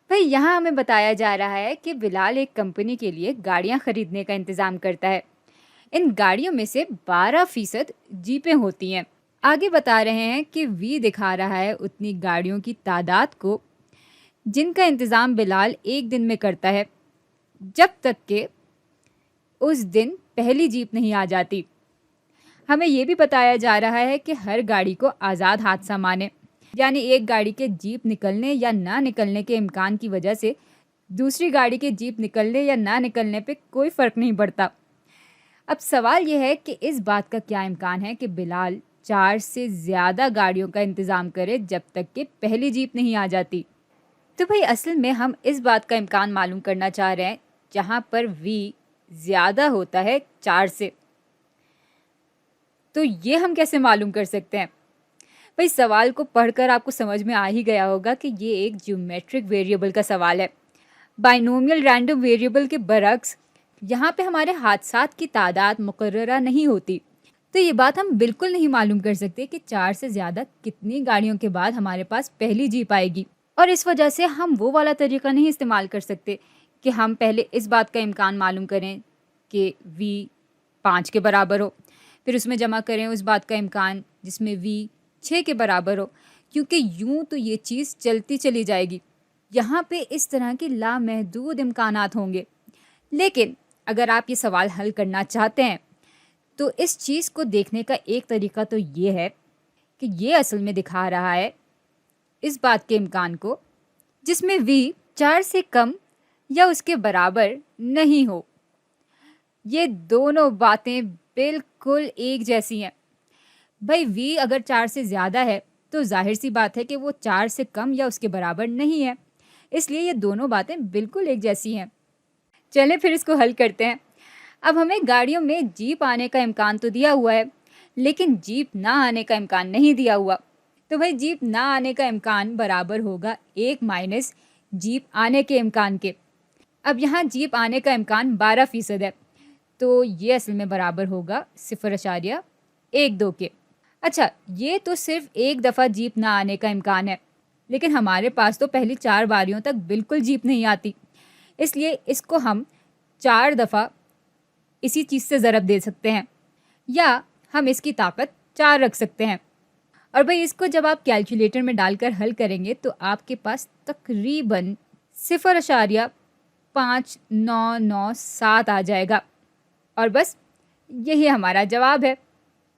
भाई यहाँ हमें बताया जा रहा है कि बिलाल एक कंपनी के लिए गाड़ियाँ खरीदने का इंतज़ाम करता है। इन गाड़ियों में से 12% जीपें होती हैं। आगे बता रहे हैं कि वी दिखा रहा है उतनी गाड़ियों की तादाद को जिनका इंतज़ाम बिलाल एक दिन में करता है, जब तक कि उस दिन पहली जीप नहीं आ जाती। हमें ये भी बताया जा रहा है कि हर गाड़ी को आज़ाद हादसा माने, यानी एक गाड़ी के जीप निकलने या ना निकलने के इम्कान की वजह से दूसरी गाड़ी के जीप निकलने या ना निकलने पे कोई फ़र्क नहीं पड़ता। अब सवाल ये है कि इस बात का क्या इम्कान है कि बिलाल 4 से ज़्यादा गाड़ियों का इंतज़ाम करे जब तक कि पहली जीप नहीं आ जाती। तो भाई असल में हम इस बात का इम्कान मालूम करना चाह रहे हैं जहाँ पर वी ज़्यादा होता है 4 से। तो ये हम कैसे मालूम कर सकते हैं? भाई सवाल को पढ़कर आपको समझ में आ ही गया होगा कि ये एक ज्योमेट्रिक वेरिएबल का सवाल है। बाइनोमियल रैंडम वेरिएबल के बरक्स यहाँ पे हमारे हादसात की तादाद मुकर्ररा नहीं होती। तो ये बात हम बिल्कुल नहीं मालूम कर सकते कि 4 से ज़्यादा कितनी गाड़ियों के बाद हमारे पास पहली जीप आएगी, और इस वजह से हम वो वाला तरीका नहीं इस्तेमाल कर सकते कि हम पहले इस बात का इम्कान मालूम करें कि वी 5 के बराबर हो, फिर उसमें जमा करें उस बात का इम्कान जिसमें वी 6 के बराबर हो, क्योंकि यूं तो ये चीज़ चलती चली जाएगी। यहाँ पे इस तरह के लामहदूद इम्कानात होंगे। लेकिन अगर आप ये सवाल हल करना चाहते हैं तो इस चीज़ को देखने का एक तरीका तो ये है कि ये असल में दिखा रहा है इस बात के इम्कान को जिसमें वी 4 से कम या उसके बराबर नहीं हो। ये दोनों बातें बिल्कुल एक जैसी हैं। भाई वी अगर 4 से ज़्यादा है तो जाहिर सी बात है कि वो 4 से कम या उसके बराबर नहीं है, इसलिए ये दोनों बातें बिल्कुल एक जैसी हैं। चलें फिर इसको हल करते हैं। अब हमें गाड़ियों में जीप आने का इम्कान तो दिया हुआ है, लेकिन जीप ना आने का इम्कान नहीं दिया हुआ। तो भाई जीप ना आने का इम्कान बराबर होगा 1 माइनस जीप आने के इम्कान के। अब यहाँ जीप आने का इम्कान 12% है, तो ये असल में बराबर होगा 0.12 के। अच्छा, ये तो सिर्फ एक दफ़ा जीप ना आने का इम्कान है, लेकिन हमारे पास तो पहली 4 बारियों तक बिल्कुल जीप नहीं आती, इसलिए इसको हम 4 दफ़ा इसी चीज़ से ज़रब दे सकते हैं, या हम इसकी ताकत 4 रख सकते हैं। और भाई इसको जब आप कैलकुलेटर में डालकर हल करेंगे तो आपके पास तकरीबन 0.5997 आ जाएगा, और बस यही हमारा जवाब है।